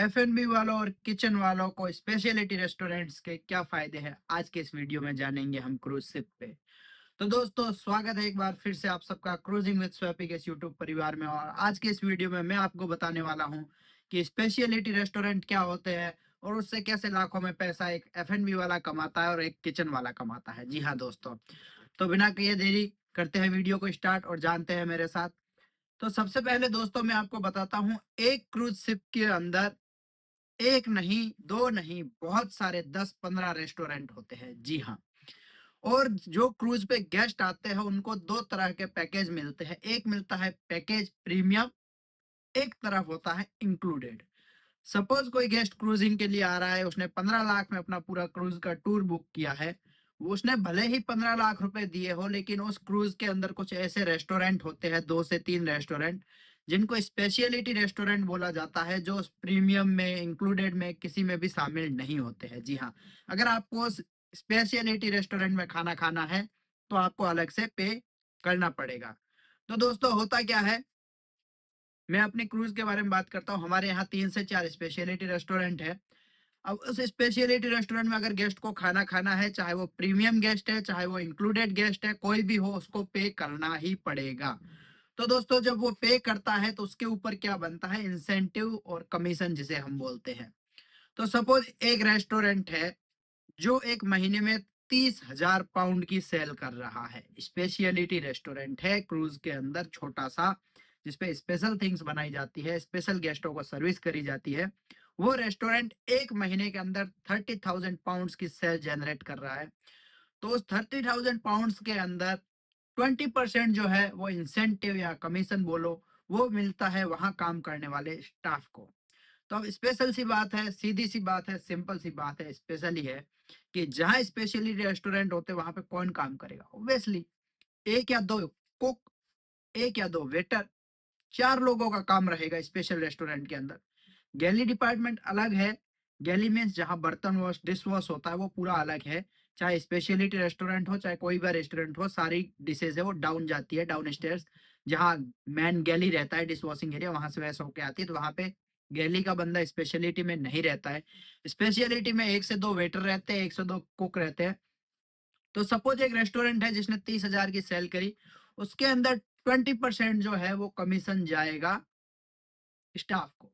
एफ&बी वालों और किचन वालों को स्पेशलिटी रेस्टोरेंट्स के क्या फायदे हैं, आज के इस वीडियो में जानेंगे हम क्रूज शिप पे। तो दोस्तों, स्वागत है एक बार फिर से आप सबका क्रूजिंग विद स्वैपी के इस यूट्यूब परिवार में। और आज के इस वीडियो में मैं आपको बताने वाला हूं कि स्पेशलिटी रेस्टोरेंट क्या होते हैं और उससे कैसे लाखों में पैसा एक एफ&बी वाला कमाता है और एक किचन वाला कमाता है। जी हाँ दोस्तों, तो बिना किए देरी करते हैं वीडियो को स्टार्ट और जानते हैं मेरे साथ। तो सबसे पहले दोस्तों मैं आपको बताता हूँ, एक क्रूज शिप के अंदर एक नहीं, दो नहीं, बहुत सारे 10-15 रेस्टोरेंट होते हैं। जी हाँ, और जो क्रूज पे गेस्ट आते हैं उनको दो तरह के पैकेज मिलते हैं। एक मिलता है पैकेज प्रीमियम, एक तरफ होता है इंक्लूडेड। सपोज कोई गेस्ट क्रूजिंग के लिए आ रहा है, उसने 15 लाख में अपना पूरा क्रूज का टूर बुक किया है। वो उसने भले ही 15 लाख रुपए दिए हो, लेकिन उस क्रूज के अंदर कुछ ऐसे रेस्टोरेंट होते हैं, 2 से 3 रेस्टोरेंट, जिनको स्पेशलिटी रेस्टोरेंट बोला जाता है, जो प्रीमियम में इंक्लूडेड में किसी में भी शामिल नहीं होते हैं। जी हाँ, अगर आपको स्पेशलिटी रेस्टोरेंट में खाना खाना है तो आपको अलग से पे करना पड़ेगा। तो दोस्तों, होता क्या है, मैं अपने क्रूज के बारे में बात करता हूँ। हमारे यहाँ 3 से 4 स्पेशलिटी रेस्टोरेंट है। अब उस स्पेशलिटी रेस्टोरेंट में अगर गेस्ट को खाना खाना है, चाहे वो प्रीमियम गेस्ट है चाहे वो इंक्लूडेड गेस्ट है, कोई भी हो, उसको पे करना ही पड़ेगा। तो दोस्तों, जब वो पे करता है तो उसके ऊपर क्या बनता है, इंसेंटिव और कमीशन जिसे हम बोलते हैं। तो सपोज एक रेस्टोरेंट है जो एक महीने में 30,000 पाउंड की सेल कर रहा है। स्पेशलिटी रेस्टोरेंट है क्रूज के अंदर, छोटा सा, जिसपे स्पेशल थिंग्स बनाई जाती है, स्पेशल गेस्टों को सर्विस करी जाती है। वो रेस्टोरेंट एक महीने के अंदर 30,000 पाउंड की सेल जनरेट कर रहा है। तो उस 30,000 पाउंड के अंदर 20% जो है वो इंसेंटिव या कमीशन बोलो, वो मिलता है वहां काम करने वाले स्टाफ को। तो अब स्पेशल सी बात है, सीधी सी बात है, सिंपल सी बात है, स्पेशली है कि जहाँ स्पेशली रेस्टोरेंट होते हैं वहां पे कौन काम करेगा? ऑब्वियसली एक या दो कुक, एक या दो वेटर, 4 लोगों का काम रहेगा स्पेशल रेस्टोरेंट के अंदर। गैली डिपार्टमेंट अलग है। गैली मीन्स जहाँ बर्तन वॉश, डिश वॉश होता है, वो पूरा अलग है। चाहे स्पेशलिटी रेस्टोरेंट हो चाहे कोई भी रेस्टोरेंट हो, सारी डिशेज है वो डाउन जाती है, डाउन स्टेयर्स। जहाँ मेन गैली रहता है, डिश वॉशिंग एरिया, वहां से वैसे होके आती है। तो वहां पे गैली का बंदा स्पेशलिटी में नहीं रहता है। स्पेशलिटी में 1 से 2 वेटर रहते हैं, 1 से 2 कुक रहते हैं। तो सपोज एक रेस्टोरेंट है जिसने 30,000 की सेल करी, उसके अंदर 20% जो है वो कमीशन जाएगा स्टाफ को।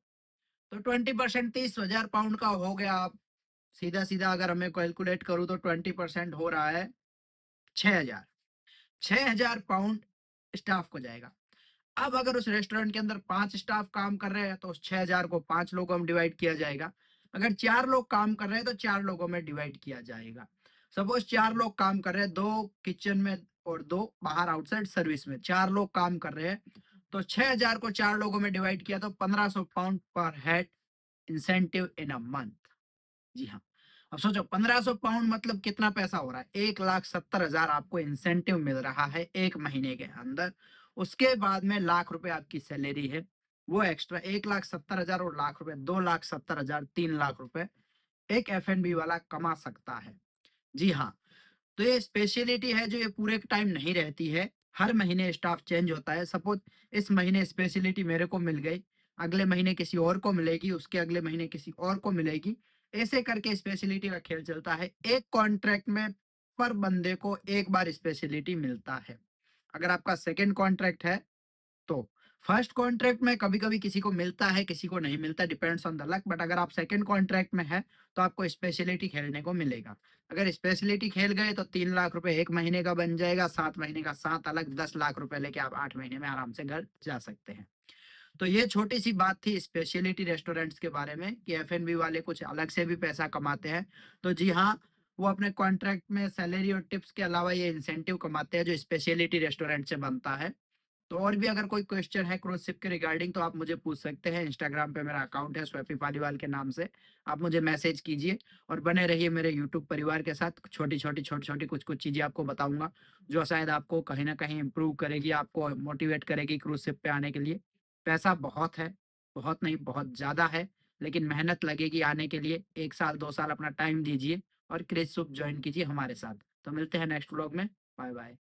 तो 20% 30,000 पाउंड का हो गया। आप सीधा सीधा अगर हमें कैलकुलेट करूं तो 20% हो रहा है 6,000। 6,000 पाउंड स्टाफ को जाएगा। अब अगर उस रेस्टोरेंट के अंदर 5 स्टाफ काम कर रहे हैं तो उस 6,000 को 5 लोगों में डिवाइड किया जाएगा। अगर 4 लोग काम कर रहे हैं तो 4 लोगों में डिवाइड किया जाएगा। सपोज 4 लोग काम कर रहे हैं, 2 किचन में और 2 बाहर आउटसाइड सर्विस में, 4 लोग काम कर रहे हैं। तो 6,000 को 4 लोगों में डिवाइड किया तो 1,500 pound per head incentive in a month. जी हाँ, अब सोचो 1,500 पाउंड मतलब कितना पैसा हो रहा है? 1,70,000 आपको इंसेंटिव मिल रहा है एक महीने के अंदर। उसके बाद में लाख रुपए आपकी सैलरी है, वो एक्स्ट्रा 1,70,000 और लाख रुपए, 2,70,000, 3 लाख रुपए एक F&B वाला कमा सकता है। जी हाँ, तो ये स्पेशलिटी है जो ये पूरे टाइम नहीं रहती है। हर महीने स्टाफ चेंज होता है। सपोज इस महीने स्पेशलिटी मेरे को मिल गई, अगले महीने किसी और को मिलेगी, उसके अगले महीने किसी और को मिलेगी। ऐसे करके स्पेशलिटी का खेल चलता है। एक कॉन्ट्रैक्ट में पर बंदे को एक बार स्पेशलिटी मिलता है। अगर आपका सेकंड कॉन्ट्रैक्ट है तो फर्स्ट कॉन्ट्रैक्ट में कभी कभी किसी को मिलता है, किसी को नहीं मिलता, depends on the luck. But अगर आप सेकंड कॉन्ट्रैक्ट में है तो आपको स्पेशलिटी खेलने को मिलेगा। अगर स्पेशलिटी खेल गए तो 3 लाख रुपए एक महीने का बन जाएगा, 7 महीने का 7 अलग, 10 लाख रुपए लेके आप 8 महीने में आराम से घर जा सकते हैं। तो ये छोटी सी बात थी स्पेशलिटी रेस्टोरेंट्स के बारे में कि F&B वाले कुछ अलग से भी पैसा कमाते हैं। तो जी हाँ, वो अपने कॉन्ट्रैक्ट में सैलरी और टिप्स के अलावा ये इंसेंटिव कमाते हैं जो स्पेशलिटी रेस्टोरेंट से बनता है। तो और भी अगर कोई क्वेश्चन है क्रूज शिप के रिगार्डिंग तो आप मुझे पूछ सकते हैं। इंस्टाग्राम पे मेरा अकाउंट है स्वैपी पालीवाल के नाम से, आप मुझे मैसेज कीजिए और बने रहिए मेरे यूट्यूब परिवार के साथ। छोटी छोटी कुछ कुछ चीजें आपको बताऊंगा जो शायद आपको कहीं ना कहीं इम्प्रूव करेगी, आपको मोटिवेट करेगी क्रूज शिप पे आने के लिए। पैसा बहुत है, बहुत नहीं बहुत ज्यादा है, लेकिन मेहनत लगेगी आने के लिए। 1 साल 2 साल अपना टाइम दीजिए और क्रूज शिप ज्वाइन कीजिए हमारे साथ। तो मिलते हैं नेक्स्ट व्लॉग में। Bye bye.